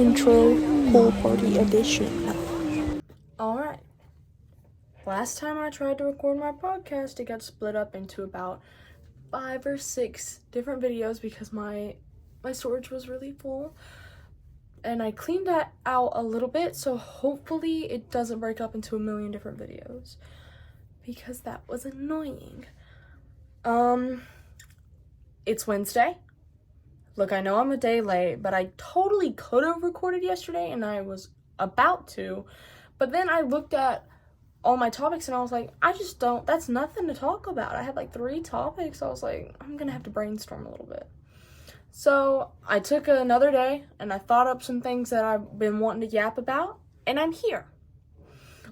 Intro Pool Party Edition. Alright. Last time I tried to record my podcast, it got split up into about 5 or 6 different videos because my storage was really full. And I cleaned that out a little bit, so hopefully it doesn't break up into a million different videos. Because that was annoying. It's Wednesday. Look, I know I'm a day late, but I totally could have recorded yesterday, and I was about to. But then I looked at all my topics, and I was like, that's nothing to talk about. I had like 3 topics. I was like, I'm going to have to brainstorm a little bit. So I took another day, and I thought up some things that I've been wanting to yap about, and I'm here.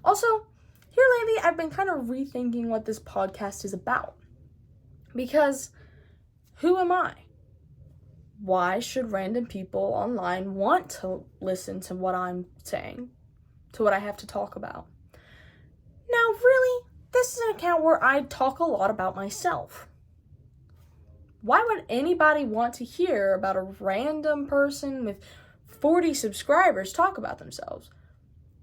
Also, here lately, I've been kind of rethinking what this podcast is about. Because who am I? Why should random people online want to listen to what I'm saying, to what I have to talk about? Now, really, this is an account where I talk a lot about myself. Why would anybody want to hear about a random person with 40 subscribers talk about themselves?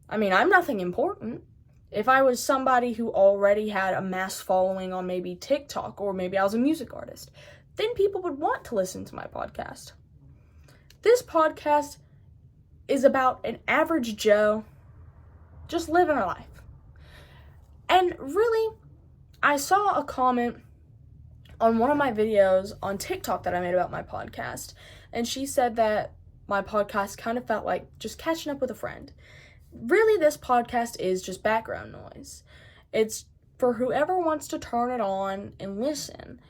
I mean, I'm nothing important. If I was somebody who already had a mass following on maybe TikTok, or maybe I was a music artist, then people would want to listen to my podcast. This podcast is about an average Joe just living her life. And really, I saw a comment on one of my videos on TikTok that I made about my podcast, and she said that my podcast kind of felt like just catching up with a friend. Really, this podcast is just background noise. It's for whoever wants to turn it on and listen.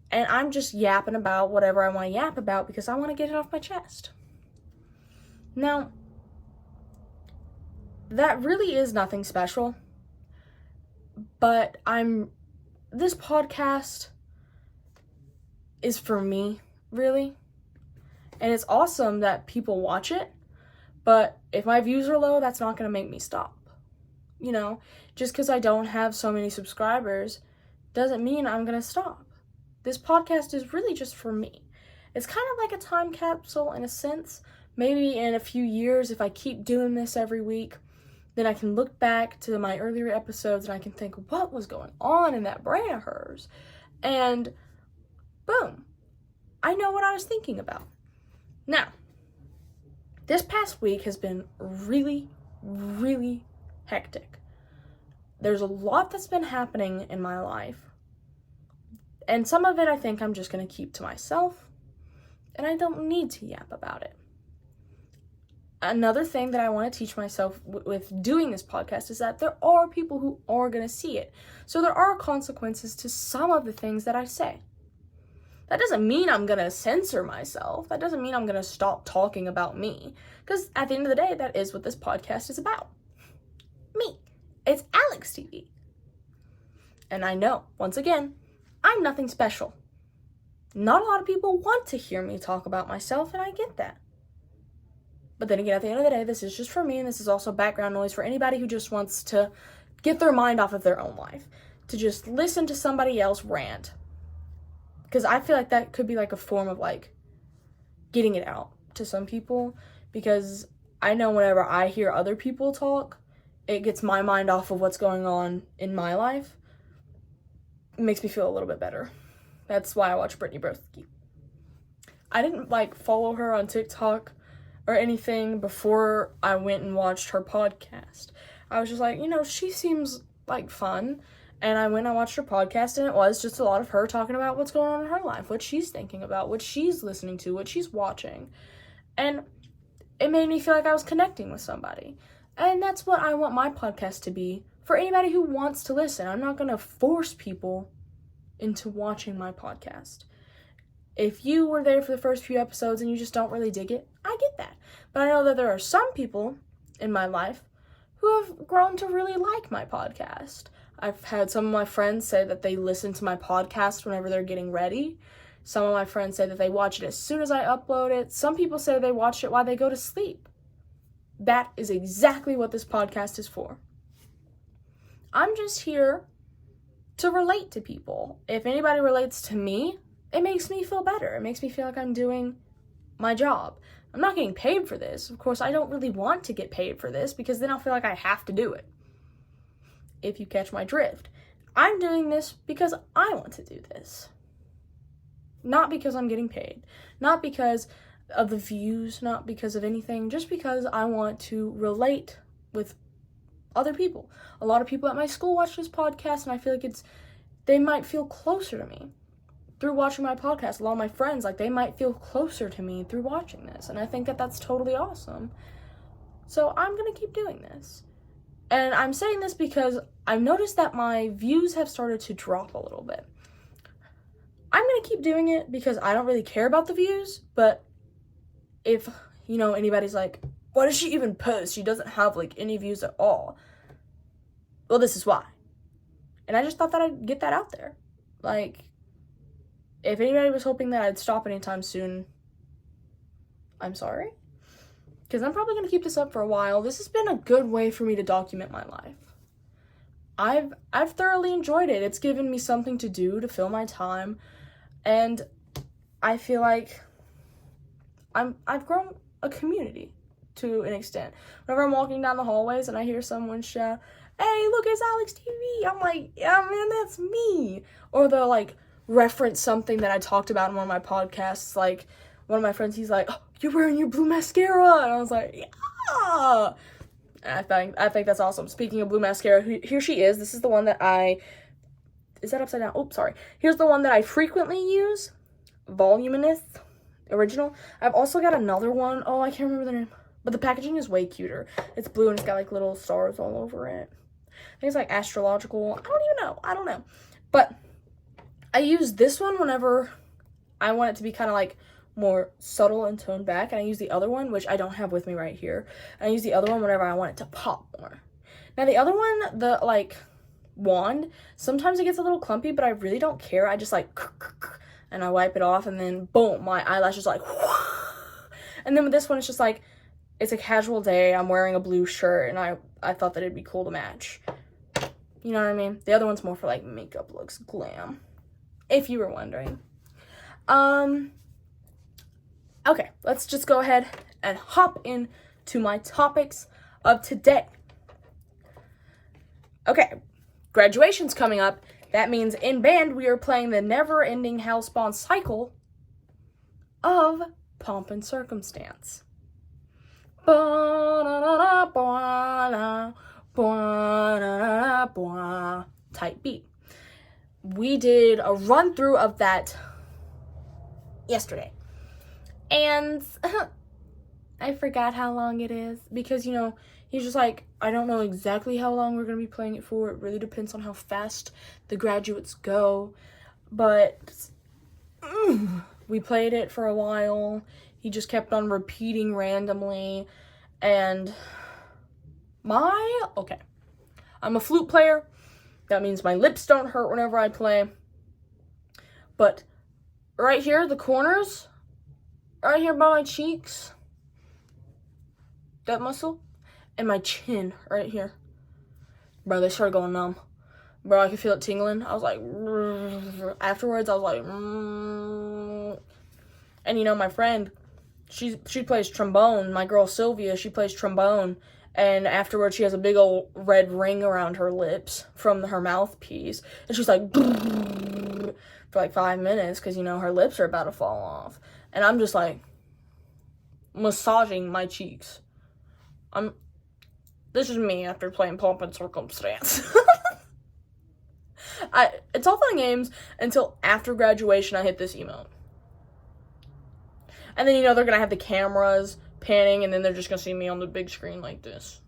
And I'm just yapping about whatever I want to yap about because I want to get it off my chest. Now, that really is nothing special. But this podcast is for me, really. And it's awesome that people watch it. But if my views are low, that's not going to make me stop. You know, just because I don't have so many subscribers doesn't mean I'm going to stop. This podcast is really just for me. It's kind of like a time capsule in a sense. Maybe in a few years, if I keep doing this every week, then I can look back to my earlier episodes and I can think, what was going on in that brain of hers? And boom, I know what I was thinking about. Now, this past week has been really, really hectic. There's a lot that's been happening in my life. And some of it I think I'm just going to keep to myself, and I don't need to yap about it. Another thing that I want to teach myself with doing this podcast is that there are people who are going to see it. So there are consequences to some of the things that I say. That doesn't mean I'm going to censor myself. That doesn't mean I'm going to stop talking about me. Because at the end of the day, that is what this podcast is about. Me. It's Alex TV. And I know, once again, I'm nothing special. Not a lot of people want to hear me talk about myself, and I get that. But then again, at the end of the day, this is just for me, and this is also background noise for anybody who just wants to get their mind off of their own life. To just listen to somebody else rant. Because I feel like that could be like a form of like getting it out to some people. Because I know whenever I hear other people talk, it gets my mind off of what's going on in my life. It makes me feel a little bit better. That's why I watch Brittany Broski. I didn't follow her on TikTok or anything before I went and watched her podcast. I was just like, she seems like fun. And I went and watched her podcast, and it was just a lot of her talking about what's going on in her life, what she's thinking about, what she's listening to, what she's watching. And it made me feel like I was connecting with somebody. And that's what I want my podcast to be for anybody who wants to listen. I'm not going to force people into watching my podcast. If you were there for the first few episodes and you just don't really dig it, I get that. But I know that there are some people in my life who have grown to really like my podcast. I've had some of my friends say that they listen to my podcast whenever they're getting ready. Some of my friends say that they watch it as soon as I upload it. Some people say they watch it while they go to sleep. That is exactly what this podcast is for. I'm just here to relate to people. If anybody relates to me, it makes me feel better. It makes me feel like I'm doing my job. I'm not getting paid for this. Of course, I don't really want to get paid for this because then I'll feel like I have to do it. If you catch my drift. I'm doing this because I want to do this. Not because I'm getting paid. Not because of the views, not because of anything, just because I want to relate with other people. A lot of people at my school watch this podcast, and I feel like they might feel closer to me through watching my podcast. A lot of my friends, like, they might feel closer to me through watching this, and I think that that's totally awesome. So I'm gonna keep doing this. And I'm saying this because I've noticed that my views have started to drop a little bit. I'm going to keep doing it because I don't really care about the views, but if, anybody's like, why does she even post? She doesn't have, like, any views at all. Well, this is why. And I just thought that I'd get that out there. Like, if anybody was hoping that I'd stop anytime soon, I'm sorry. Because I'm probably going to keep this up for a while. This has been a good way for me to document my life. I've thoroughly enjoyed it. It's given me something to do to fill my time. And I feel like I've grown a community to an extent. Whenever I'm walking down the hallways and I hear someone shout, "Hey, look, it's Alex TV." I'm like, yeah, man, that's me. Or they'll, like, reference something that I talked about in one of my podcasts. Like, one of my friends, he's like, "Oh, you're wearing your blue mascara." And I was like, yeah. And I think that's awesome. Speaking of blue mascara, here she is. This is the one that is that upside down? Oh, sorry. Here's the one that I frequently use. Voluminous Original. I've also got another one. Oh, I can't remember the name. But the packaging is way cuter. It's blue and it's got, like, little stars all over it. I think it's, like, astrological. I don't know. But I use this one whenever I want it to be kind of, like, more subtle and toned back, and I use the other one, which I don't have with me right here, and I use the other one whenever I want it to pop more. Now, the other one, the, like, wand, sometimes it gets a little clumpy, but I really don't care. I just, like, and I wipe it off, and then, boom, my eyelashes, like, and then with this one, it's just, like, it's a casual day, I'm wearing a blue shirt, and I thought that it'd be cool to match. You know what I mean? The other one's more for, like, makeup looks, glam, if you were wondering. Okay, let's just go ahead and hop into my topics of today. Okay, graduation's coming up. That means in band we are playing the never-ending hellspawn cycle of Pomp and Circumstance. Type beat. We did a run-through of that yesterday. And I forgot how long it is because, he's just like, I don't know exactly how long we're going to be playing it for. It really depends on how fast the graduates go. But we played it for a while. He just kept on repeating randomly. And I'm a flute player. That means my lips don't hurt whenever I play. But right here, the corners, right here by my cheeks, that muscle, and my chin right here, bro, they started going numb. Bro, I could feel it tingling. I was like, afterwards, I was like, and my friend, she plays trombone. My girl Sylvia, she plays trombone, and afterwards she has a big old red ring around her lips from her mouthpiece, and she's like, for like 5 minutes, because, her lips are about to fall off. And I'm just, like, massaging my cheeks. This is me after playing Pomp and Circumstance. It's all fun and games until after graduation I hit this emote. And then, they're going to have the cameras panning, and then they're just going to see me on the big screen like this.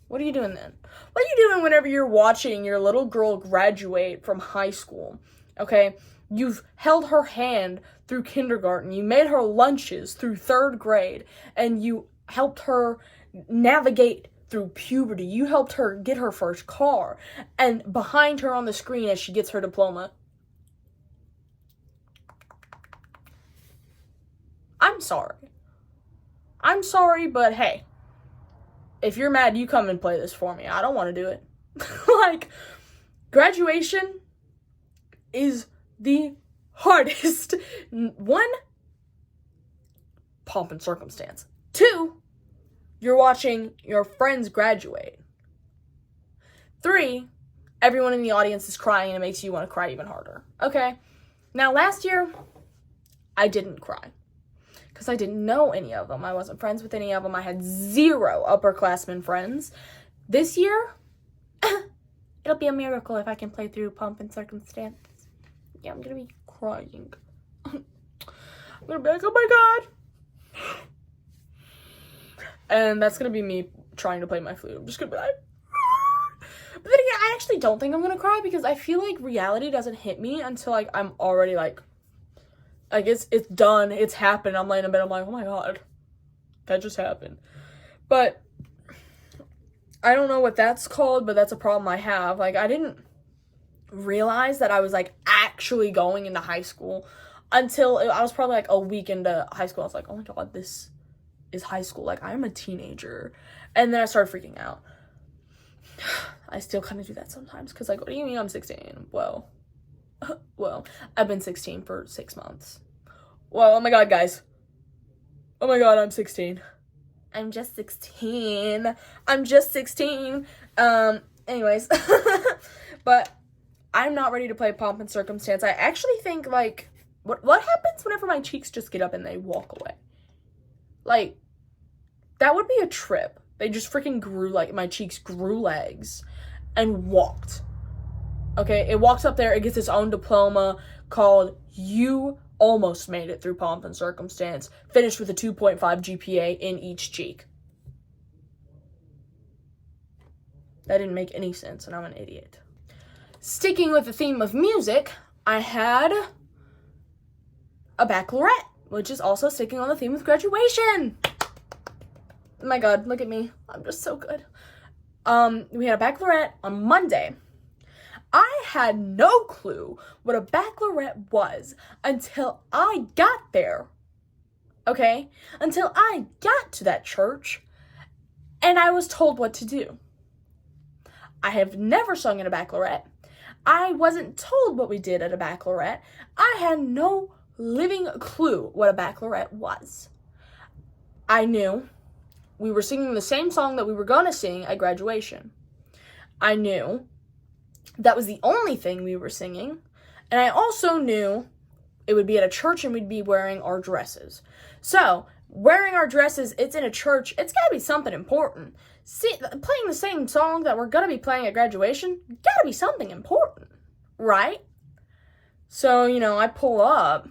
What are you doing then? What are you doing whenever you're watching your little girl graduate from high school? Okay? You've held her hand through kindergarten. You made her lunches through 3rd grade. And you helped her navigate through puberty. You helped her get her first car. And behind her on the screen as she gets her diploma. I'm sorry. I'm sorry, but hey. If you're mad, you come and play this for me. I don't want to do it. Like, graduation is the hardest. One, pomp and circumstance. 2, you're watching your friends graduate. 3, everyone in the audience is crying and it makes you want to cry even harder. Okay? Now, last year, I didn't cry. Because I didn't know any of them. I wasn't friends with any of them. I had 0 upperclassmen friends. This year, it'll be a miracle if I can play through pomp and circumstance. Yeah, I'm gonna be crying. I'm gonna be like, oh my god. And that's gonna be me trying to play my flute. I'm just gonna be like, but then again, I actually don't think I'm gonna cry because I feel like reality doesn't hit me until like I'm already like it's done, it's happened. I'm laying in bed, I'm like, oh my god, that just happened. But I don't know what that's called, but that's a problem I have. Like, I didn't realize that I was like actually going into high school until I was probably like a week into high school. I was like, oh my god, this is high school. Like, I'm a teenager. And then I started freaking out. I still kind of do that sometimes because, like, what do you mean I'm 16? Well, I've been 16 for 6 months. Well, oh my god, guys. Oh my god, I'm 16. I'm just 16. I'm just 16. Anyways. But I'm not ready to play pomp and circumstance. I actually think, like, what happens whenever my cheeks just get up and they walk away? Like, that would be a trip. They just freaking grew, like, my cheeks grew legs and walked. Okay, it walks up there, it gets its own diploma called You Almost Made It Through Pomp and Circumstance, finished with a 2.5 GPA in each cheek. That didn't make any sense, and I'm an idiot. Sticking with the theme of music, I had a baccalaureate, which is also sticking on the theme of graduation. Oh my god, look at me. I'm just so good. We had a baccalaureate on Monday. I had no clue what a baccalaureate was until I got there. Okay? Until I got to that church and I was told what to do. I have never sung in a baccalaureate. I wasn't told what we did at a baccalaureate. I had no living clue what a baccalaureate was. I knew we were singing the same song that we were going to sing at graduation. I knew that was the only thing we were singing. And I also knew it would be at a church and we'd be wearing our dresses. So, wearing our dresses, it's in a church, it's gotta be something important. See, playing the same song that we're gonna be playing at graduation, gotta be something important, right? So, I pull up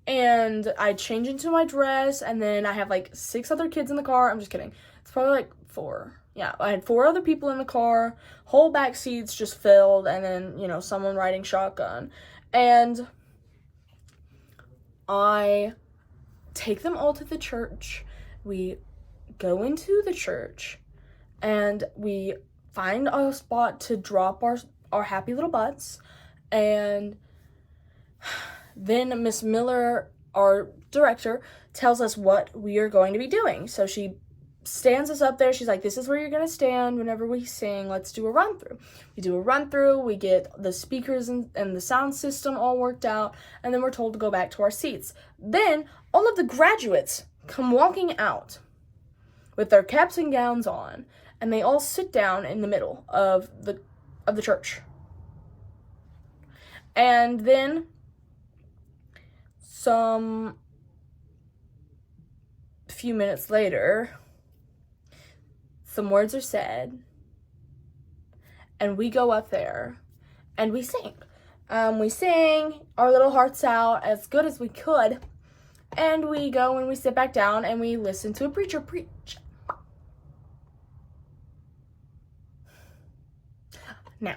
and I change into my dress, and then I have like 6 other kids in the car. I'm just kidding. It's probably like 4. Yeah, I had 4 other people in the car, whole back seats just filled, and then, someone riding shotgun. And I take them all to the church. We go into the church, and we find a spot to drop our happy little butts, and then Miss Miller, our director, tells us what we are going to be doing. So she stands us up there. She's like, this is where you're going to stand whenever we sing. Let's do a run-through. We do a run-through. We get the speakers and the sound system all worked out. And then we're told to go back to our seats. Then all of the graduates come walking out with their caps and gowns on. And they all sit down in the middle of the church. And then some few minutes later, some words are said, and we go up there, and we sing. We sing our little hearts out as good as we could, and we go and we sit back down, and we listen to a preacher preach. Now,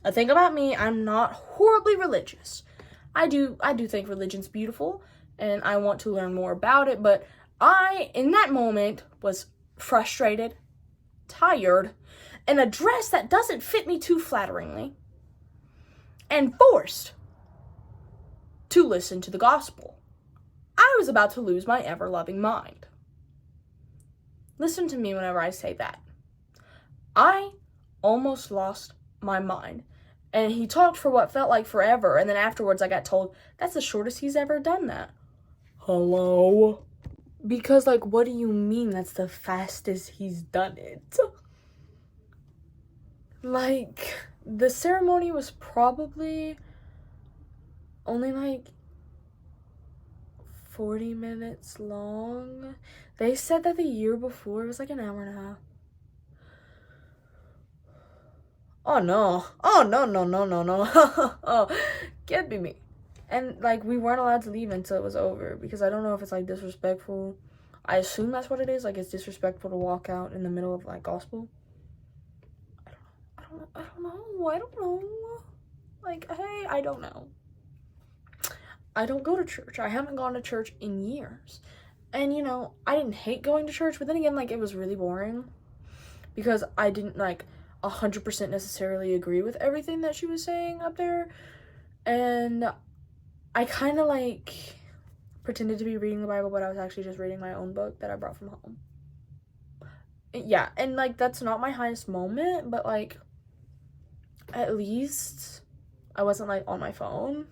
a thing about me, I'm not horribly religious. I do think religion's beautiful, and I want to learn more about it, but I, in that moment, was frustrated, tired, in a dress that doesn't fit me too flatteringly, and forced to listen to the gospel. I was about to lose my ever-loving mind. Listen to me whenever I say that. I almost lost my mind. And he talked for what felt like forever, and then afterwards I got told, that's the shortest he's ever done that. Hello? Because, like, what do you mean that's the fastest he's done it? Like, the ceremony was probably only, like, 40 minutes long. They said that the year before it was, like, an hour and a half. Oh, no. Oh, no, no, no, no, no. Oh, can't be me. And, like, we weren't allowed to leave until it was over, because I don't know if it's, like, disrespectful. I assume that's what it is. Like, it's disrespectful to walk out in the middle of, like, gospel. I don't know. Like, hey, I don't know. I don't go to church. I haven't gone to church in years. And, you know, I didn't hate going to church, but then again, like, it was really boring. Because I didn't, like, 100% necessarily agree with everything that she was saying up there. And I kind of, like, pretended to be reading the Bible, but I was actually just reading my own book that I brought from home. Yeah, and, like, that's not my highest moment, but, like, at least I wasn't, like, on my phone.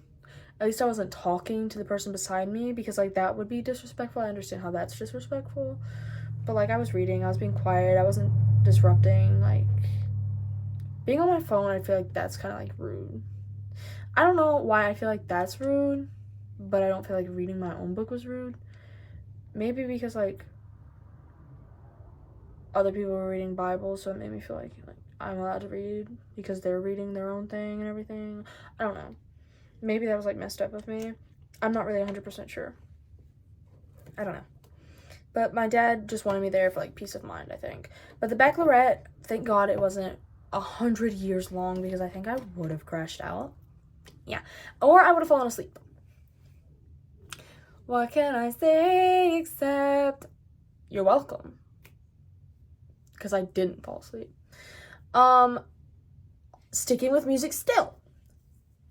At least I wasn't talking to the person beside me, because, like, that would be disrespectful. I understand how that's disrespectful. But, like, I was reading. I was being quiet. I wasn't disrupting. Like, being on my phone, I feel like that's kind of, like, rude. I don't know why I feel like that's rude, but I don't feel like reading my own book was rude. Maybe because, like, other people were reading Bibles, so it made me feel like I'm allowed to read because they're reading their own thing and everything. I don't know. Maybe that was, like, messed up with me. I'm not really 100% sure. I don't know. But my dad just wanted me there for, like, peace of mind, I think. But the baccalaureate, thank God it wasn't 100 years long, because I think I would have crashed out. Yeah. Or I would have fallen asleep. What can I say except you're welcome? Because I didn't fall asleep. Sticking with music still.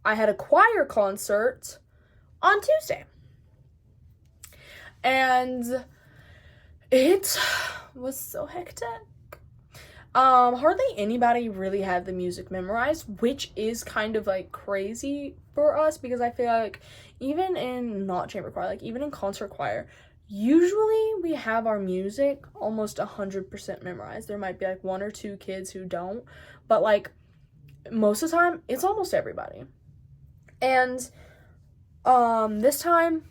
I had a choir concert on Tuesday. And it was so hectic. Hardly anybody really had the music memorized, which is kind of, like, crazy for us, because I feel like even in not chamber choir, like, even in concert choir, usually we have our music almost 100% memorized. There might be, like, one or two kids who don't, but, like, most of the time, it's almost everybody. And, this time,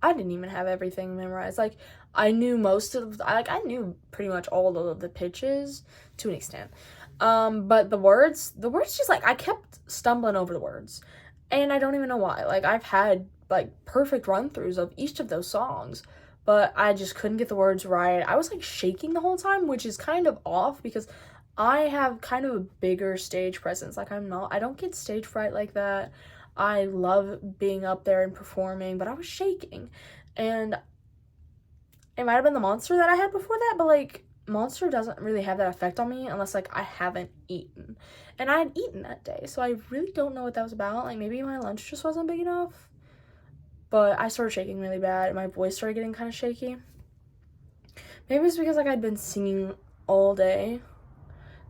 I didn't even have everything memorized. Like, I knew I knew pretty much all of the pitches to an extent. But the words just, like, I kept stumbling over the words. And I don't even know why. Like, I've had, like, perfect run-throughs of each of those songs, but I just couldn't get the words right. I was, like, shaking the whole time, which is kind of off, because I have kind of a bigger stage presence. Like, I don't get stage fright like that. I love being up there and performing, but I was shaking. And it might have been the Monster that I had before that, but, like, Monster doesn't really have that effect on me unless, like, I haven't eaten. And I had eaten that day, so I really don't know what that was about. Like, maybe my lunch just wasn't big enough. But I started shaking really bad, and my voice started getting kind of shaky. Maybe it's because, like, I'd been singing all day,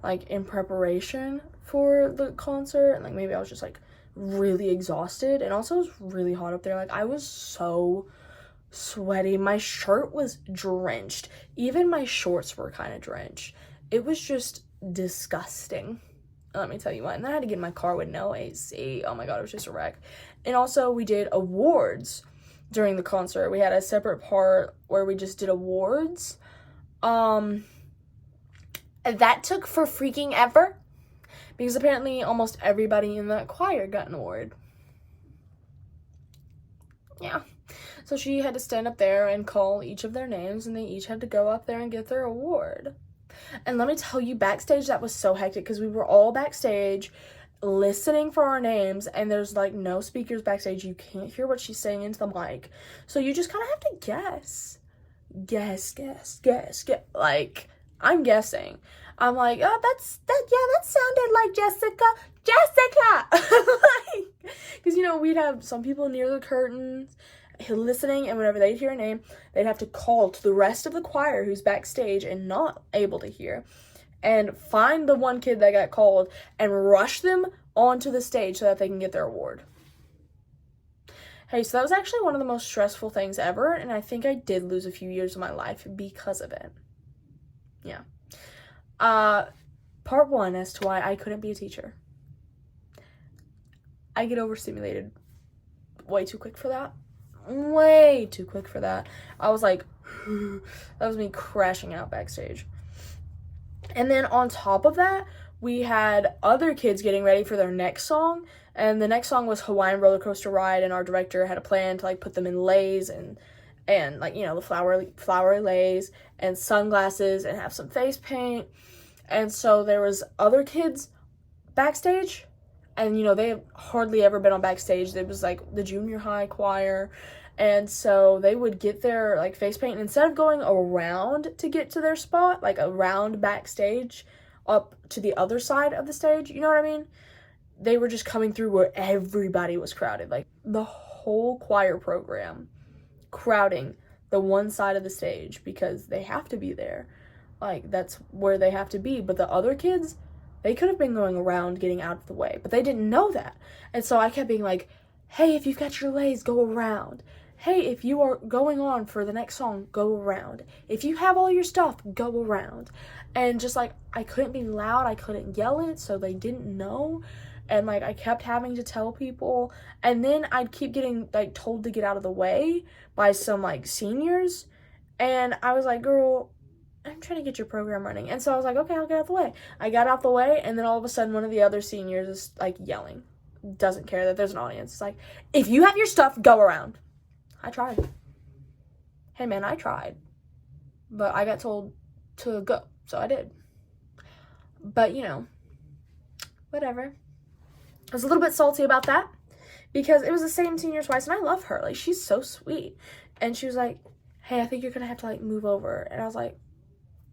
like, in preparation for the concert, and, like, maybe I was just, like, really exhausted. And also it was really hot up there. Like, I was so sweaty. My shirt was drenched. Even my shorts were kind of drenched. It was just disgusting. Let me tell you what. And then I had to get in my car with no AC. Oh my god, it was just a wreck. And also we did awards during the concert. We had a separate part where we just did awards. That took for freaking ever, because apparently almost everybody in that choir got an award. Yeah. So she had to stand up there and call each of their names, and they each had to go up there and get their award. And let me tell you, backstage, that was so hectic, because we were all backstage listening for our names, and there's, like, no speakers backstage. You can't hear what she's saying into the mic. So you just kind of have to guess. Guess. Like, I'm guessing. I'm like, oh, that sounded like Jessica. Like, because, you know, we'd have some people near the curtains listening, and whenever they'd hear a name, they'd have to call to the rest of the choir who's backstage and not able to hear, and find the one kid that got called and rush them onto the stage so that they can get their award. Hey, so that was actually one of the most stressful things ever, and I think I did lose a few years of my life because of it. Yeah. Part 1 as to why I couldn't be a teacher. I get overstimulated way too quick for that. Way too quick for that. I was like, that was me crashing out backstage. And then on top of that, we had other kids getting ready for their next song, and the next song was Hawaiian Roller Coaster Ride, and our director had a plan to like put them in leis and like, you know, the flowery leis and sunglasses and have some face paint. And so there was other kids backstage, and you know, they have hardly ever been on backstage. It was like the junior high choir, and so they would get their like face paint, and instead of going around to get to their spot, like around backstage up to the other side of the stage, you know what I mean, they were just coming through where everybody was crowded, like the whole choir program crowding the one side of the stage because they have to be there, like that's where they have to be. But the other kids, they could have been going around getting out of the way, but they didn't know that. And so I kept being like, hey, if you've got your leis, go around. Hey, if you are going on for the next song, go around. If you have all your stuff, go around. And just like, I couldn't be loud, I couldn't yell it, so they didn't know. And like, I kept having to tell people, and then I'd keep getting like told to get out of the way by some like seniors, and I was like, girl, I'm trying to get your program running. And so I was like, okay, I'll get out the way. I got out the way, and then all of a sudden one of the other seniors is like yelling, doesn't care that there's an audience. It's like, if you have your stuff, go around. I tried. Hey man, I tried, but I got told to go, so I did. But you know, whatever. I was a little bit salty about that because it was the same senior twice, and I love her. Like, she's so sweet. And she was like, hey, I think you're gonna have to like move over. And I was like,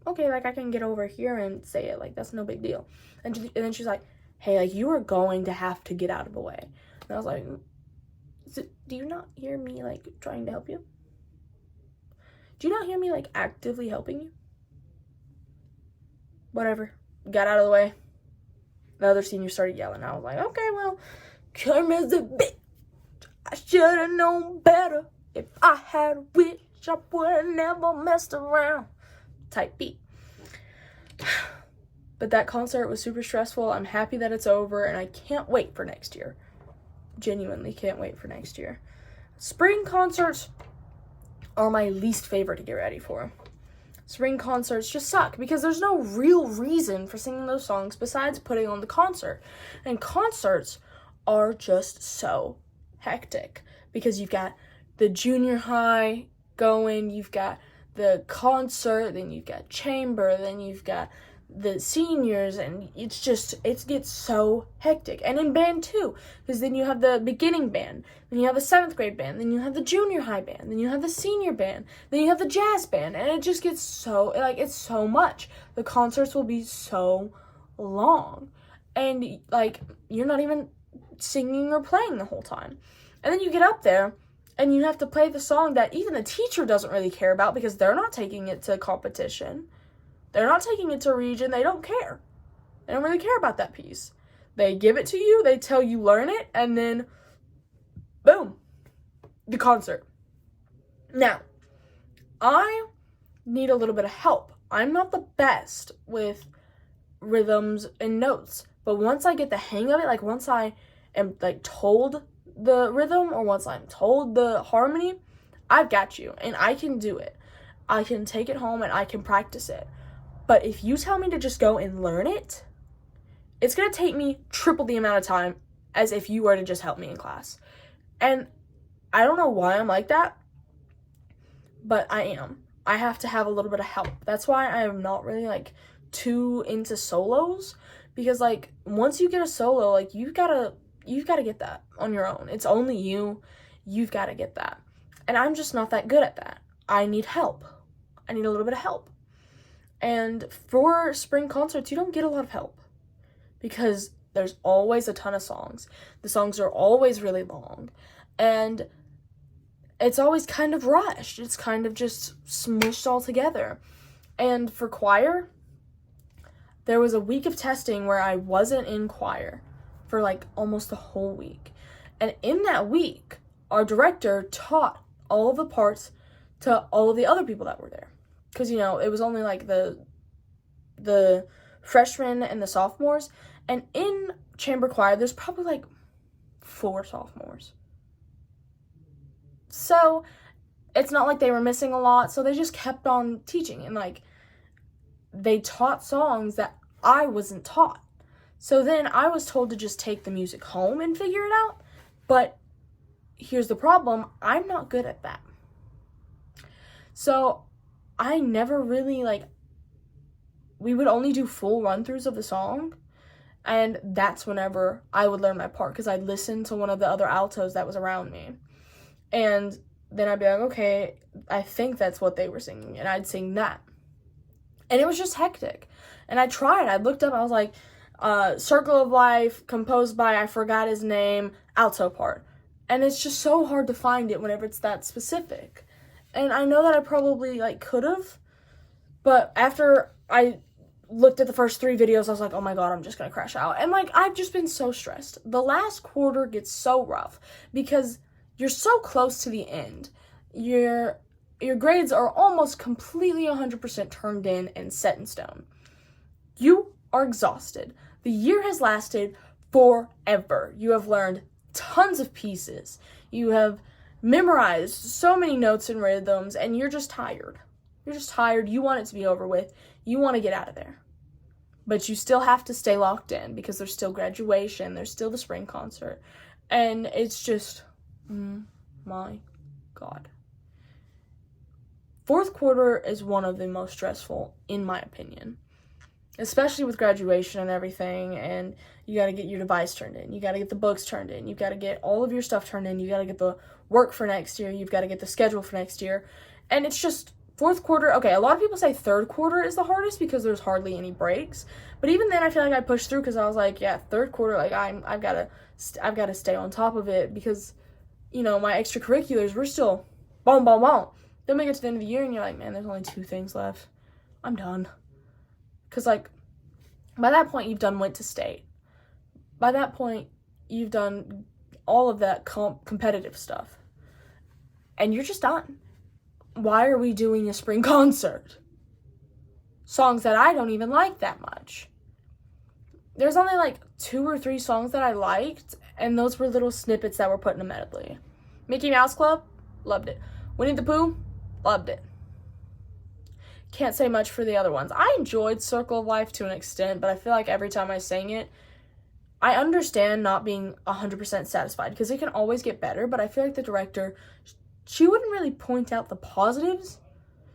okay, like I can get over here and say it, like that's no big deal. And then she's like, hey, like you are going to have to get out of the way. And I was like, do you not hear me like trying to help you? Do you not hear me like actively helping you? Whatever. Got out of the way. The other senior started yelling. I was like, okay, well, come as a bitch. I should have known better. If I had a wish, I would have never messed around. Type beat. But that concert was super stressful. I'm happy that it's over, and I can't wait for next year. Genuinely can't wait for next year. Spring concerts are my least favorite to get ready for. Spring concerts just suck because there's no real reason for singing those songs besides putting on the concert. And concerts are just so hectic because you've got the junior high going, you've got the concert, then you've got chamber, then you've got the seniors, and it gets so hectic. And in band too, because then you have the beginning band, then you have the 7th grade band, then you have the junior high band, then you have the senior band, then you have the jazz band, and it just gets so, like, it's so much. The concerts will be so long, and like, you're not even singing or playing the whole time. And then you get up there, and you have to play the song that even the teacher doesn't really care about because they're not taking it to competition. They're not taking it to region. They don't care. They don't really care about that piece. They give it to you. They tell you learn it. And then, boom, the concert. Now, I need a little bit of help. I'm not the best with rhythms and notes. But once I get the hang of it, like once I am like told the rhythm or once I'm told the harmony, I've got you. And I can do it. I can take it home and I can practice it. But if you tell me to just go and learn it, it's going to take me triple the amount of time as if you were to just help me in class. And I don't know why I'm like that, but I am. I have to have a little bit of help. That's why I am not really like too into solos, because like once you get a solo, like you've got to get that on your own. It's only you. You've got to get that. And I'm just not that good at that. I need help. I need a little bit of help. And for spring concerts, you don't get a lot of help because there's always a ton of songs. The songs are always really long, and it's always kind of rushed. It's kind of just smushed all together. And for choir, there was a week of testing where I wasn't in choir for like almost the whole week. And in that week, our director taught all of the parts to all of the other people that were there. Because, you know, it was only like the freshmen and the sophomores. And in chamber choir, there's probably like 4 sophomores. So it's not like they were missing a lot. So they just kept on teaching. And like, they taught songs that I wasn't taught. So then I was told to just take the music home and figure it out. But here's the problem. I'm not good at that. So I never really, like, we would only do full run-throughs of the song. And that's whenever I would learn my part, because I'd listen to one of the other altos that was around me. And then I'd be like, okay, I think that's what they were singing. And I'd sing that. And it was just hectic. And I tried. I looked up. I was like, Circle of Life, composed by, I forgot his name, alto part. And it's just so hard to find it whenever it's that specific. And I know that I probably, like, could have. But after I looked at the first 3 videos, I was like, oh my god, I'm just gonna crash out. And, like, I've just been so stressed. The last quarter gets so rough because you're so close to the end. Your grades are almost completely 100% turned in and set in stone. You are exhausted. The year has lasted forever. You have learned tons of pieces. You have memorized so many notes and rhythms, and you're just tired. You're just tired. You want it to be over with. You want to get out of there. But you still have to stay locked in because there's still graduation. There's still the spring concert. And it's just, my god. Fourth quarter is one of the most stressful, in my opinion. Especially with graduation and everything, and you got to get your device turned in. You got to get the books turned in. You got to get all of your stuff turned in. You got to get the work for next year. You've got to get the schedule for next year. And it's just fourth quarter. Okay, a lot of people say third quarter is the hardest because there's hardly any breaks. But even then, I feel like I pushed through because I was like, yeah, third quarter, like I've got to stay on top of it because, you know, my extracurriculars, we're still boom, boom, boom. Then we get to the end of the year and you're like, man, there's only 2 things left. I'm done. Because, like, by that point, you've went to state. By that point, you've done all of that competitive stuff. And you're just done. Why are we doing a spring concert? Songs that I don't even like that much. There's only, like, 2 or 3 songs that I liked, and those were little snippets that were put in a medley. Mickey Mouse Club, loved it. Winnie the Pooh, loved it. Can't say much for the other ones. I enjoyed Circle of Life to an extent, but I feel like every time I sang it, I understand not being 100% satisfied because it can always get better, but I feel like the director, she wouldn't really point out the positives.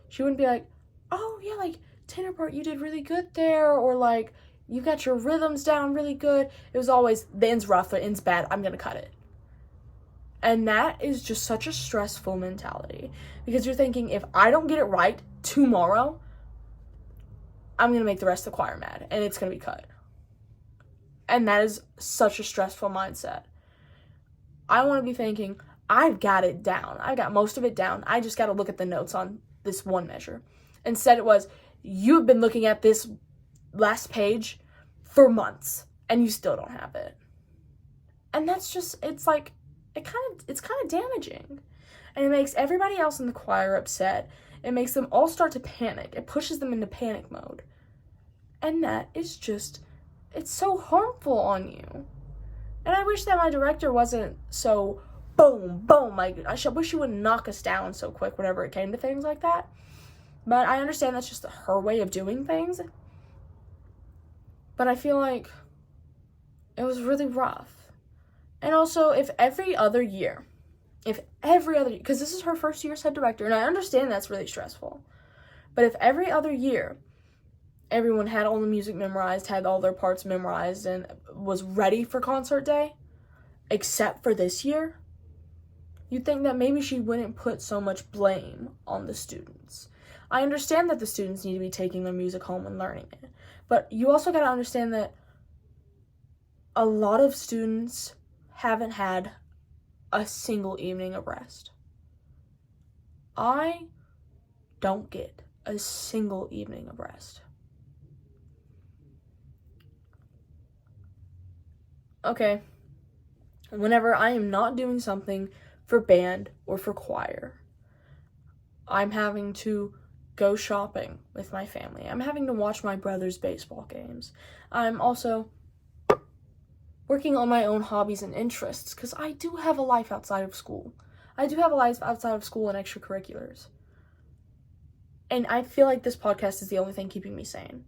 She wouldn't be like, oh, yeah, like, tenor part, you did really good there, or, like, you got your rhythms down really good. It was always, the end's rough, the end's bad, I'm gonna cut it. And that is just such a stressful mentality because you're thinking, if I don't get it right tomorrow, I'm going to make the rest of the choir mad and it's going to be cut. And that is such a stressful mindset. I want to be thinking, I've got it down. I got most of it down. I just got to look at the notes on this one measure. Instead, it was, you've been looking at this last page for months and you still don't have it. And that's just, it's like, it's kind of damaging. And it makes everybody else in the choir upset. It makes them all start to panic. It pushes them into panic mode. And that is just, it's so harmful on you. And I wish that my director wasn't so boom, boom. Like, I wish she wouldn't knock us down so quick whenever it came to things like that. But I understand that's just her way of doing things. But I feel like it was really rough. And also, if every other year, because this is her first year as head director, and I understand that's really stressful, but if every other year, everyone had all the music memorized, had all their parts memorized, and was ready for concert day, except for this year, you'd think that maybe she wouldn't put so much blame on the students. I understand that the students need to be taking their music home and learning it, but you also got to understand that a lot of students haven't had a single evening of rest. I don't get a single evening of rest. Okay, whenever I am not doing something for band or for choir. I'm having to go shopping with my family. I'm having to watch my brother's baseball games. I'm also working on my own hobbies and interests because I do have a life outside of school. I do have a life outside of school and extracurriculars. And I feel like this podcast is the only thing keeping me sane.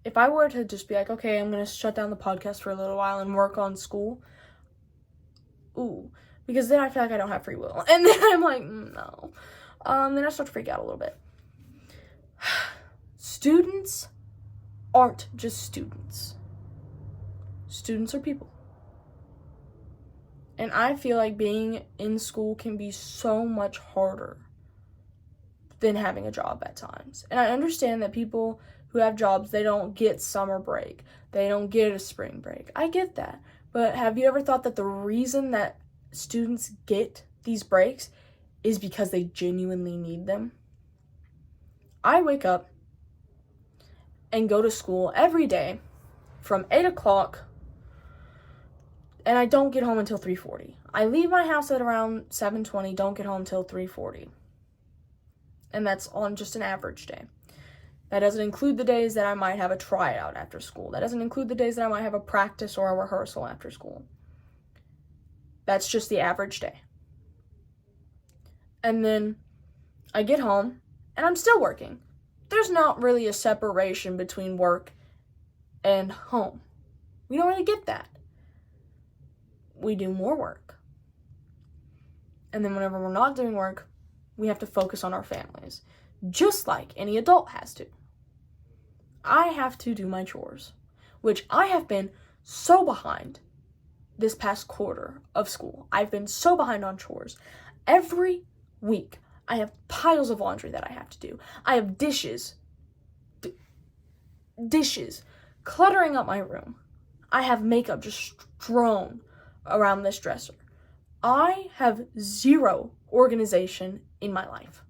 If I were to just be like, okay, I'm going to shut down the podcast for a little while and work on school, because then I feel like I don't have free will. And then I'm like, no. Then I start to freak out a little bit. Students aren't just students. Students are people. And I feel like being in school can be so much harder than having a job at times. And I understand that people who have jobs, they don't get summer break. They don't get a spring break. I get that. But have you ever thought that the reason that students get these breaks is because they genuinely need them? I wake up and go to school every day from 8 o'clock, and I don't get home until 3:40. I leave my house at around 7:20, don't get home until 3:40. And that's on just an average day. That doesn't include the days that I might have a tryout after school. That doesn't include the days that I might have a practice or a rehearsal after school. That's just the average day. And then I get home, and I'm still working. There's not really a separation between work and home. We don't really get that. We do more work. And then whenever we're not doing work, we have to focus on our families, just like any adult has to. I have to do my chores, which I have been so behind this past quarter of school. I've been so behind on chores. Every week, I have piles of laundry that I have to do. I have dishes cluttering up my room. I have makeup just strewn around this dresser. I have zero organization in my life.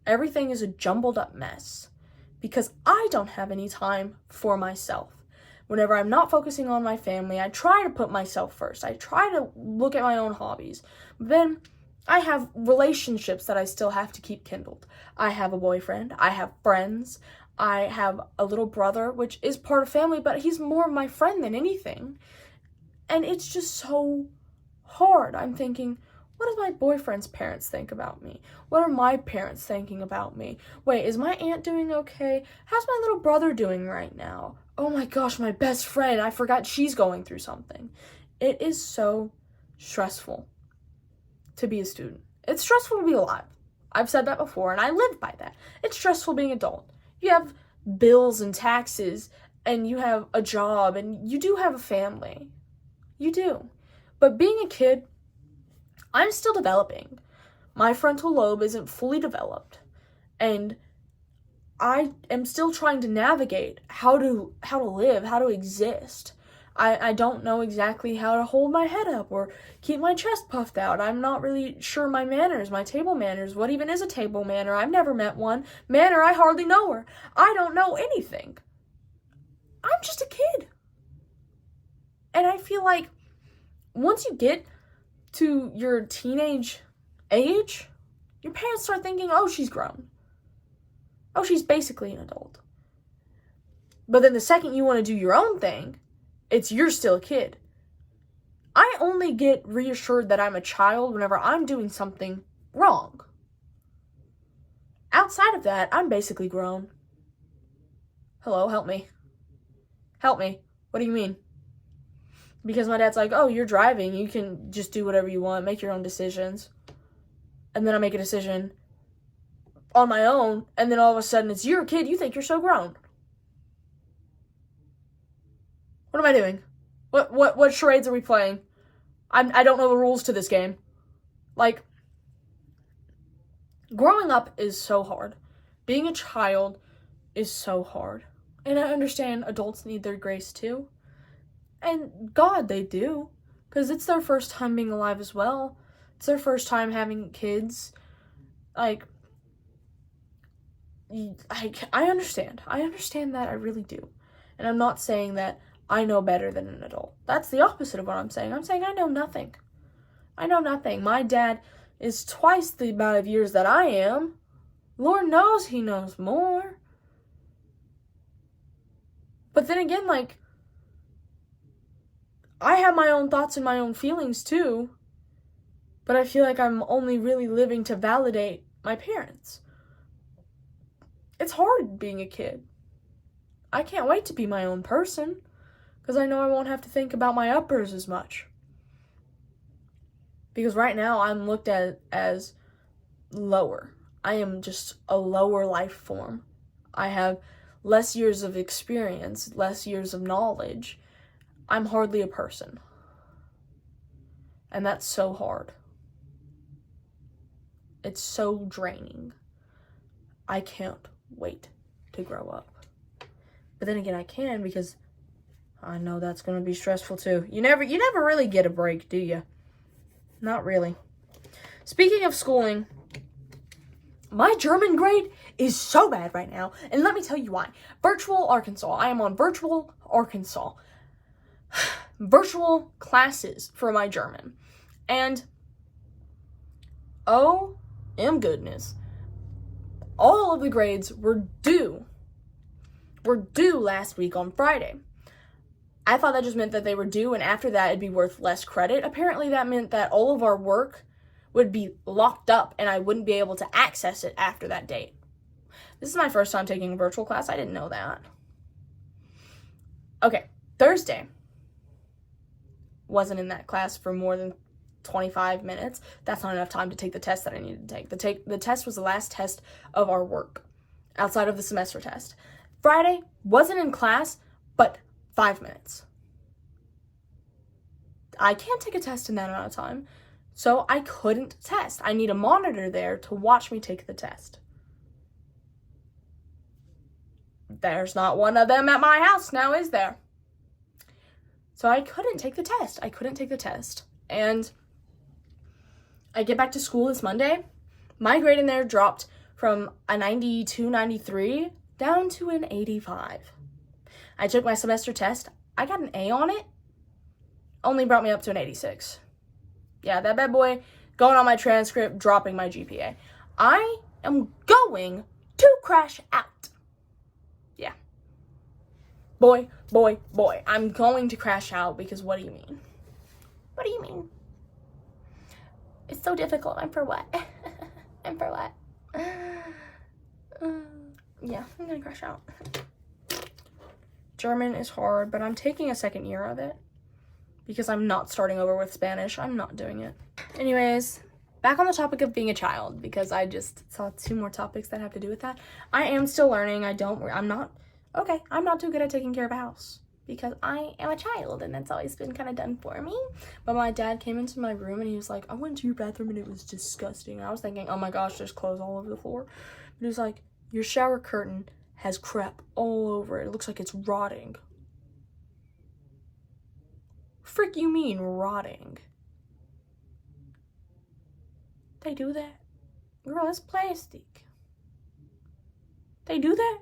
Everything is a jumbled up mess because I don't have any time for myself. Whenever I'm not focusing on my family, I try to put myself first. I try to look at my own hobbies. Then I have relationships that I still have to keep kindled. I have a boyfriend. I have friends. I have a little brother, which is part of family, but he's more of my friend than anything. And it's just so hard. I'm thinking, what does my boyfriend's parents think about me? What are my parents thinking about me? Wait, is my aunt doing okay? How's my little brother doing right now? Oh my gosh, my best friend, I forgot she's going through something. It is so stressful to be a student. It's stressful to be alive. I've said that before, and I live by that. It's stressful being an adult. You have bills and taxes, and you have a job, and you do have a family. You do. But being a kid, I'm still developing. My frontal lobe isn't fully developed, and I am still trying to navigate how to live, how to exist. I don't know exactly how to hold my head up or keep my chest puffed out. I'm not really sure my manners, my table manners. What even is a table manner? I've never met one. Manner, I hardly know her. I don't know anything. I'm just a kid. And I feel like once you get to your teenage age, your parents start thinking, oh, she's grown. Oh, she's basically an adult. But then the second you want to do your own thing, you're still a kid. I only get reassured that I'm a child whenever I'm doing something wrong. Outside of that, I'm basically grown. Hello, help me. Help me. What do you mean? Because my dad's like, oh, you're driving. You can just do whatever you want. Make your own decisions. And then I make a decision on my own. And then all of a sudden, you're a kid. You think you're so grown. What am I doing? What charades are we playing? I don't know the rules to this game. Like, growing up is so hard. Being a child is so hard. And I understand adults need their grace too. And God, they do. Because it's their first time being alive as well. It's their first time having kids. I understand. I understand that. I really do. And I'm not saying that I know better than an adult. That's the opposite of what I'm saying. I'm saying I know nothing. I know nothing. My dad is twice the amount of years that I am. Lord knows he knows more. But then again, like, I have my own thoughts and my own feelings too. But I feel like I'm only really living to validate my parents. It's hard being a kid. I can't wait to be my own person, because I know I won't have to think about my uppers as much. Because right now I'm looked at as lower. I am just a lower life form. I have less years of experience, less years of knowledge. I'm hardly a person. And that's so hard. It's so draining. I can't wait to grow up. But then again, I can, because I know that's going to be stressful too. You never really get a break, do you? Not really. Speaking of schooling, my German grade is so bad right now, and let me tell you why. Virtual Arkansas. I am on Virtual Arkansas. Virtual classes for my German. And oh, goodness. All of the grades were due last week on Friday. I thought that just meant that they were due, and after that it'd be worth less credit. Apparently that meant that all of our work would be locked up and I wouldn't be able to access it after that date. This is my first time taking a virtual class. I didn't know that. Okay, Thursday. Wasn't in that class for more than 25 minutes. That's not enough time to take the test that I needed to take. The test was the last test of our work outside of the semester test. Friday, wasn't in class, but 5 minutes. I can't take a test in that amount of time, so I couldn't test. I need a monitor there to watch me take the test. There's not one of them at my house now, is there? So I couldn't take the test. And I get back to school this Monday. My grade in there dropped from a 92, 93 down to an 85. I took my semester test. I got an A on it. Only brought me up to an 86. Yeah, that bad boy going on my transcript, dropping my GPA. I am going to crash out. Yeah. Boy. I'm going to crash out, because what do you mean? What do you mean? It's so difficult. And for what? And for what? Yeah, I'm gonna crash out. German is hard, but I'm taking a second year of it because I'm not starting over with Spanish. I'm not doing it. Anyways, back on the topic of being a child, because I just saw 2 more topics that have to do with that. I am still learning. I'm not too good at taking care of a house because I am a child, and that's always been kind of done for me. But my dad came into my room and he was like, I went to your bathroom and it was disgusting. And I was thinking, oh my gosh, there's clothes all over the floor. But he was like, your shower curtain has crap all over it. It looks like it's rotting. Frick you mean rotting? They do that? Girl, that's plastic. They do that?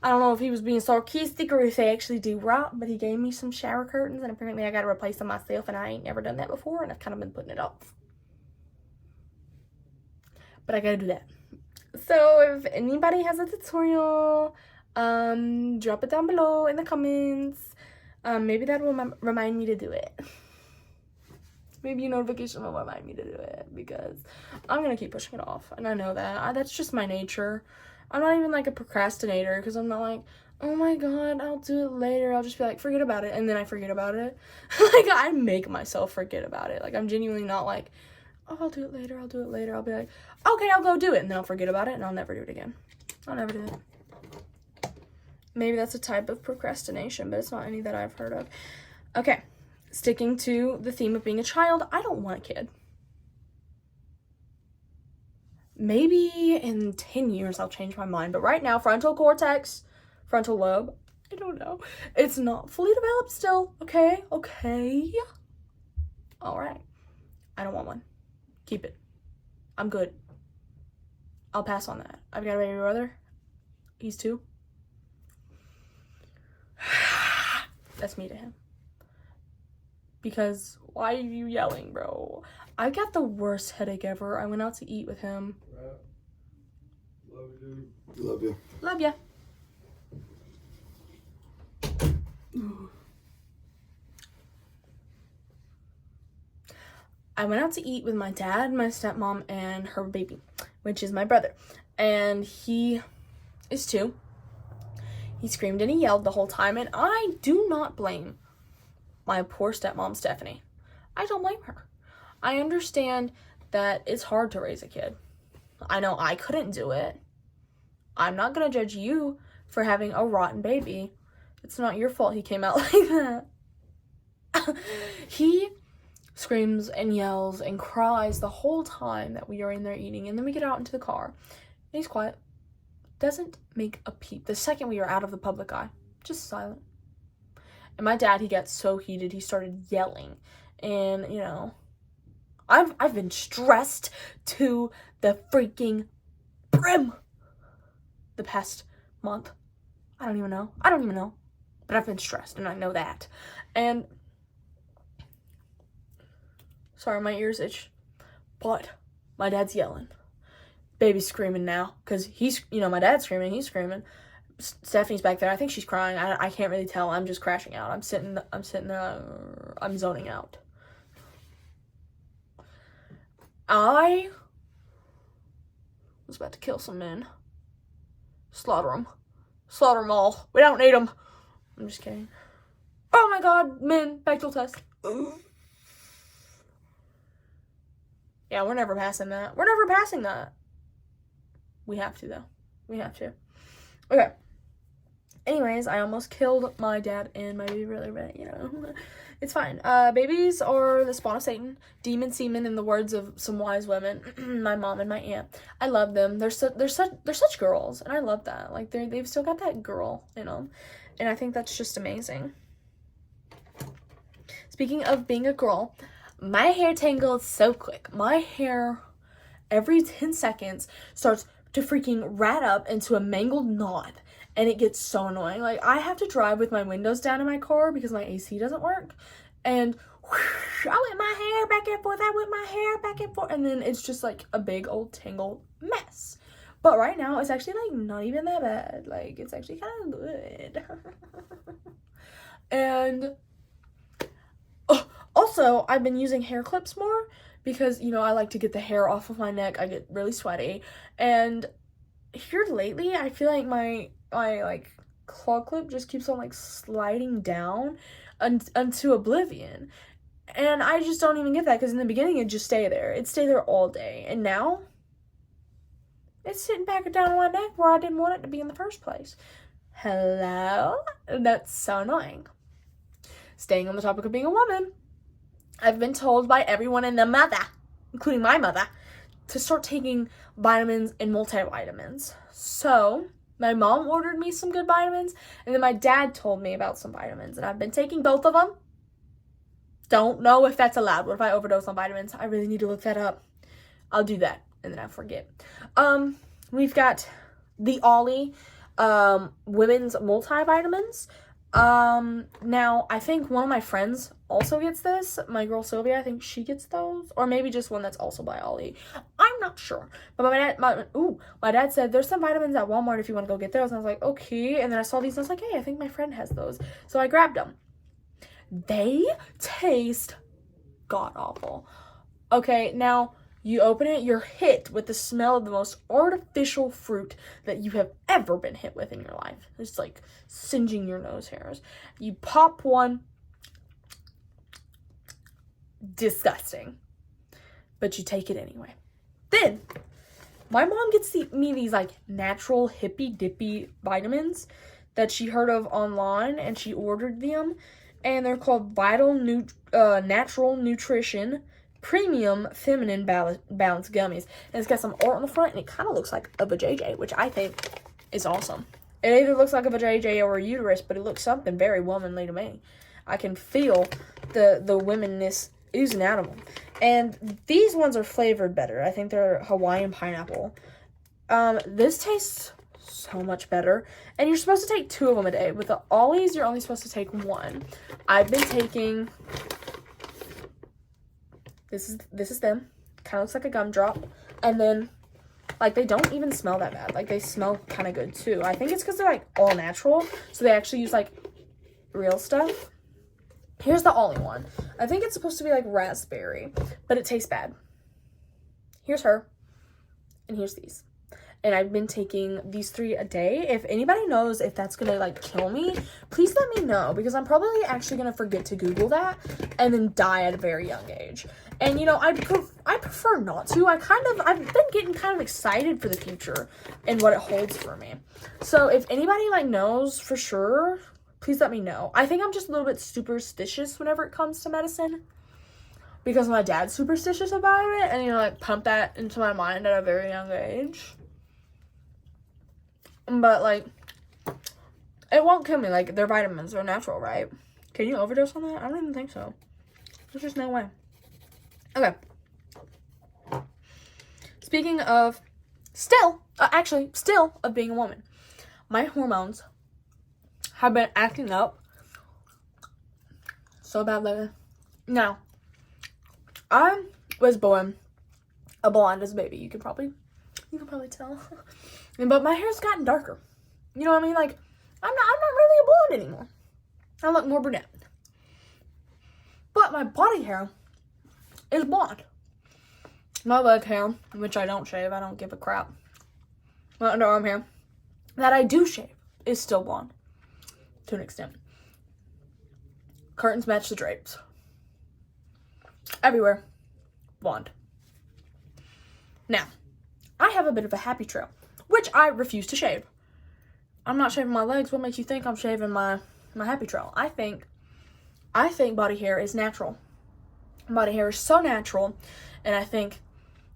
I don't know if he was being sarcastic or if they actually do rot, but he gave me some shower curtains, and apparently I gotta replace them myself, and I ain't never done that before, and I've kind of been putting it off. But I gotta do that. So if anybody has a tutorial, drop it down below in the comments. Maybe that will remind me to do it. Maybe a notification will remind me to do it, because I'm gonna keep pushing it off, and I know that. That's just my nature. I'm not even like a procrastinator, because I'm not like, oh my god, I'll do it later. I'll just be like, forget about it, and then I forget about it. Like, I make myself forget about it. Like, I'm genuinely not like, oh, I'll do it later. I'll be like, okay, I'll go do it, and then I'll forget about it, and I'll never do it again. I'll never do it. Maybe that's a type of procrastination, but it's not any that I've heard of. Okay, sticking to the theme of being a child, I don't want a kid. Maybe in 10 years I'll change my mind, but right now, frontal cortex, frontal lobe, I don't know. It's not fully developed still, okay? All right. I don't want one. Keep it. I'm good. I'll pass on that. I've got a baby brother. He's 2. That's me to him. because why are you yelling, bro? I got the worst headache ever. I went out to eat with him. Love you, dude. Love you. Love ya. I went out to eat with my dad, my stepmom, and her baby, which is my brother. And he is 2. He screamed and he yelled the whole time, and I do not blame my poor stepmom, Stephanie. I don't blame her. I understand that it's hard to raise a kid. I know I couldn't do it. I'm not gonna judge you for having a rotten baby. It's not your fault he came out like that. He screams and yells and cries the whole time that we are in there eating, and then we get out into the car and he's quiet, doesn't make a peep. The second we are out of the public eye, just silent. And my dad, he got so heated, he started yelling, and you know, I've been stressed to the freaking brim the past month. I don't even know, but I've been stressed, and I know that. And sorry, my ears itch. But my dad's yelling. Baby's screaming now. Because my dad's screaming, he's screaming. Stephanie's back there. I think she's crying. I can't really tell. I'm just crashing out. I'm sitting there. I'm zoning out. I was about to kill some men. Slaughter them. Slaughter them all. We don't need them. I'm just kidding. Oh my god, men. Bechdel test. Yeah, we're never passing that. We're never passing that. We have to, though. We have to. Okay. Anyways, I almost killed my dad and my baby really bad, you know. It's fine. Babies are the spawn of Satan. Demon semen, in the words of some wise women. My mom and my aunt. I love them. They're such girls, and I love that. Like, they've still got that girl in them. And I think that's just amazing. Speaking of being a girl, my hair tangles so quick. My hair, every 10 seconds, starts to freaking rat up into a mangled knot. And it gets so annoying. Like, I have to drive with my windows down in my car because my AC doesn't work. And whoosh, I whip my hair back and forth. I whip my hair back and forth. And then it's just like a big old tangled mess. But right now, it's actually like not even that bad. Like, it's actually kind of good. And also, I've been using hair clips more because, I like to get the hair off of my neck. I get really sweaty. And here lately, I feel like my claw clip just keeps on like sliding down unto oblivion. And I just don't even get that because in the beginning it'd just stay there. It'd stay there all day. And now it's sitting back down on my neck where I didn't want it to be in the first place. Hello? That's so annoying. Staying on the topic of being a woman, I've been told by everyone and their mother, including my mother, to start taking vitamins and multivitamins. So my mom ordered me some good vitamins, and then my dad told me about some vitamins, and I've been taking both of them. Don't know if that's allowed. What if I overdose on vitamins? I really need to look that up. I'll do that, and then I forget. We've got the Ollie women's multivitamins. Now, I think one of my friends also gets this. My girl Sylvia, I think she gets those. Or maybe just one that's also by Ollie. I'm not sure. But my dad said, there's some vitamins at Walmart if you want to go get those. And I was like, okay. And then I saw these and I was like, hey, I think my friend has those. So I grabbed them. They taste god-awful. Okay, now, you open it, you're hit with the smell of the most artificial fruit that you have ever been hit with in your life. It's like singeing your nose hairs. You pop one. Disgusting. But you take it anyway. Then, my mom gets me these like natural hippy dippy vitamins that she heard of online, and she ordered them. And they're called Vital Natural Nutrition Premium Feminine Balance Gummies. And it's got some art on the front, and it kind of looks like a vajayjay, which I think is awesome. It either looks like a vajayjay or a uterus, but it looks something very womanly to me. I can feel the womanness oozing out of them. And these ones are flavored better. I think they're Hawaiian pineapple. This tastes so much better. And you're supposed to take 2 of them a day. With the Ollies, you're only supposed to take 1. I've been taking This is them. Kind of looks like a gumdrop. And then, like, they don't even smell that bad. Like, they smell kind of good, too. I think it's because they're, like, all natural. So they actually use, like, real stuff. Here's the Ollie one. I think it's supposed to be, like, raspberry. But it tastes bad. Here's her. And here's these. And I've been taking these 3 a day. If anybody knows if that's gonna, like, kill me, please let me know. Because I'm probably actually gonna forget to Google that and then die at a very young age. And, you know, I prefer not to. I've been getting kind of excited for the future and what it holds for me. So if anybody, like, knows for sure, please let me know. I think I'm just a little bit superstitious whenever it comes to medicine. Because my dad's superstitious about it. And, you know, like, pump that into my mind at a very young age. But, like, it won't kill me. Like, they're vitamins. They're natural, right? Can you overdose on that? I don't even think so. There's just no way. Okay. Speaking of still of being a woman. My hormones have been acting up so bad lately. Now, I was born a blonde as a baby. You can probably tell. But my hair's gotten darker. You know what I mean? Like, I'm not really a blonde anymore. I look more brunette. But my body hair is blonde. My leg hair, which I don't shave, I don't give a crap. My underarm hair, that I do shave, is still blonde. To an extent. Curtains match the drapes. Everywhere. Blonde. Now, I have a bit of a happy trail, which I refuse to shave. I'm not shaving my legs. What makes you think I'm shaving my happy trail? I think body hair is natural. Body hair is so natural, and I think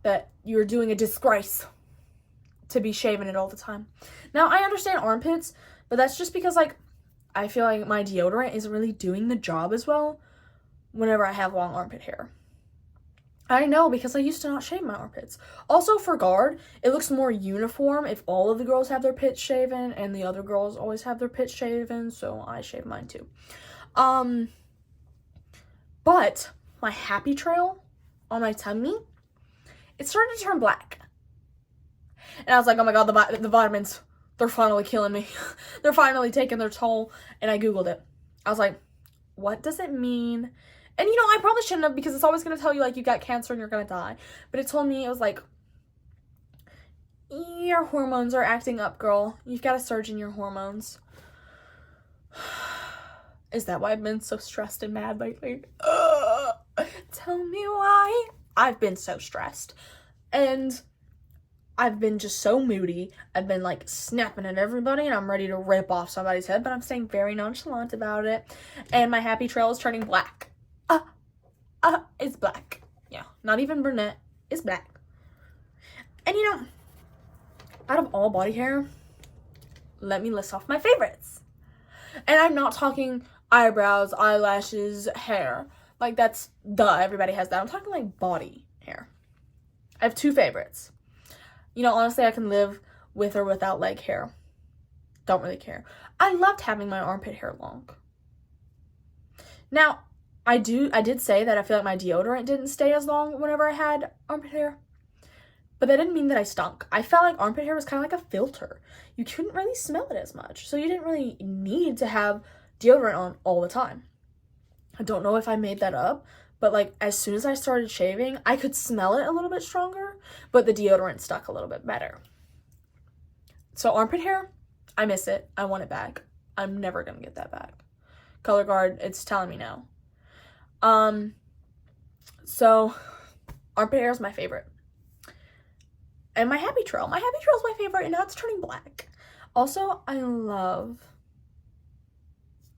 that you're doing a disgrace to be shaving it all the time. Now, I understand armpits, but that's just because, like, I feel like my deodorant isn't really doing the job as well whenever I have long armpit hair. I know, because I used to not shave my armpits. Also, for guard, it looks more uniform if all of the girls have their pits shaven and the other girls always have their pits shaven, so I shave mine too. But my happy trail on my tummy, it started to turn black. And I was like, oh my god, the vitamins, they're finally killing me. They're finally taking their toll. And I Googled it. I was like, what does it mean? And, you know, I probably shouldn't have, because it's always going to tell you, like, you got cancer and you're going to die. But it told me, it was like, your hormones are acting up, girl. You've got a surge in your hormones. Is that why I've been so stressed and mad lately? Tell me why. I've been so stressed. And I've been just so moody. I've been, like, snapping at everybody, and I'm ready to rip off somebody's head, but I'm staying very nonchalant about it. And my happy trail is turning black. It's black. Yeah, not even brunette. It's black. And, you know, out of all body hair, let me list off my favorites. And I'm not talking eyebrows, eyelashes, hair. Like, that's, duh, everybody has that. I'm talking, like, body hair. I have 2 favorites. You know, honestly, I can live with or without leg hair. Don't really care. I loved having my armpit hair long. Now, I did say that I feel like my deodorant didn't stay as long whenever I had armpit hair. But that didn't mean that I stunk. I felt like armpit hair was kind of like a filter. You couldn't really smell it as much. So you didn't really need to have deodorant on all the time. I don't know if I made that up. But, like, as soon as I started shaving, I could smell it a little bit stronger. But the deodorant stuck a little bit better. So armpit hair, I miss it. I want it back. I'm never going to get that back. Color Guard, it's telling me no. So armpit hair is my favorite. And my happy trail. My happy trail is my favorite, and now it's turning black. Also, I love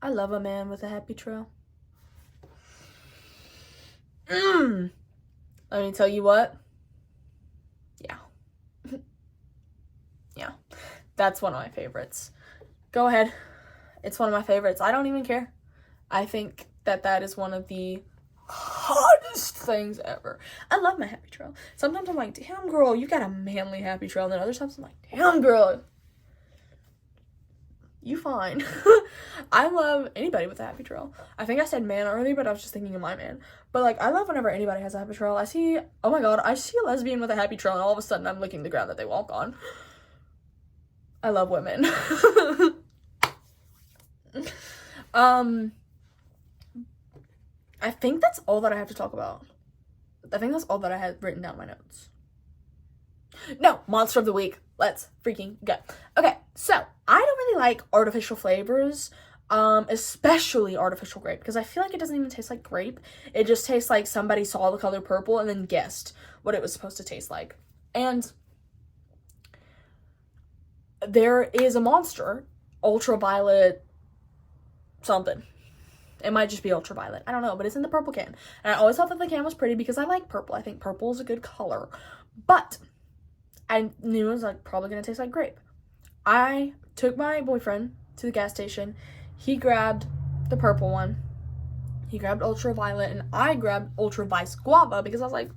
a man with a happy trail. Let me tell you what. Yeah. Yeah. That's one of my favorites. Go ahead. It's one of my favorites. I don't even care. I think that is one of the hottest things ever. I love my happy trail. Sometimes I'm like, damn, girl, you got a manly happy trail. And then other times I'm like, damn, girl, you fine. I love anybody with a happy trail. I think I said man earlier, but I was just thinking of my man. But, like, I love whenever anybody has a happy trail. I see a lesbian with a happy trail, and all of a sudden I'm licking the ground that they walk on. I love women. I think that's all that I have to talk about. I think that's all that I had written down in my notes. No, monster of the week. Let's freaking go. Okay, so I don't really like artificial flavors, especially artificial grape, because I feel like it doesn't even taste like grape. It just tastes like somebody saw the color purple and then guessed what it was supposed to taste like. And there is a monster, ultraviolet something. It might just be ultraviolet. I don't know, but it's in the purple can. And I always thought that the can was pretty because I like purple. I think purple is a good color. But I knew it was like probably going to taste like grape. I took my boyfriend to the gas station. He grabbed the purple one. He grabbed ultraviolet, and I grabbed ultravice guava because I was like,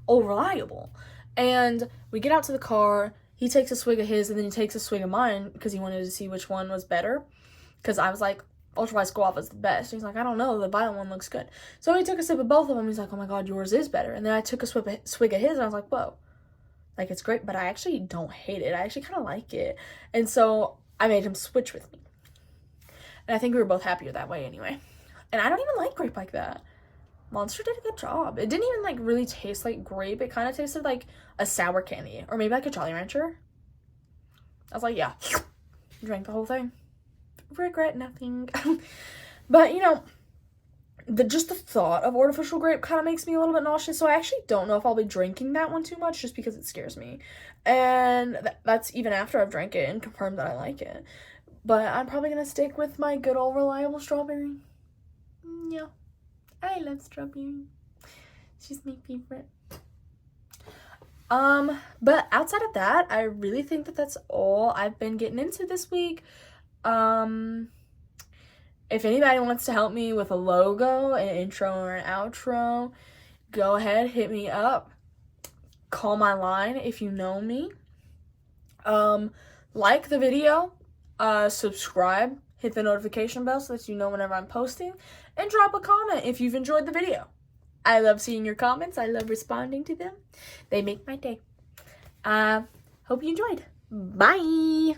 oh, reliable. And we get out to the car. He takes a swig of his, and then he takes a swig of mine because he wanted to see which one was better. Because I was like, ultravice guava is the best. He's like, I don't know, the violet one looks good. So he took a sip of both of them. He's like, oh my god, yours is better. And then I took a swig of his, and I was like, whoa, like, it's great, but I actually don't hate it. I actually kind of like it. And so I made him switch with me. And I think we were both happier that way anyway. And I don't even like grape like that. Monster did a good job. It didn't even like really taste like grape. It kind of tasted like a sour candy, or maybe like a Jolly Rancher. I was like, yeah, drank the whole thing. Regret nothing. But, you know, just the thought of artificial grape kind of makes me a little bit nauseous, so I actually don't know if I'll be drinking that one too much just because it scares me. And that's even after I've drank it and confirmed that I like it. But I'm probably going to stick with my good old reliable strawberry. Yeah, I love strawberry. She's my favorite. But outside of that, I really think that that's all I've been getting into this week. If anybody wants to help me with a logo, an intro, or an outro, go ahead, hit me up. Call my line if you know me. Like the video, subscribe, hit the notification bell so that you know whenever I'm posting, and drop a comment if you've enjoyed the video. I love seeing your comments. I love responding to them. They make my day. Hope you enjoyed. Bye!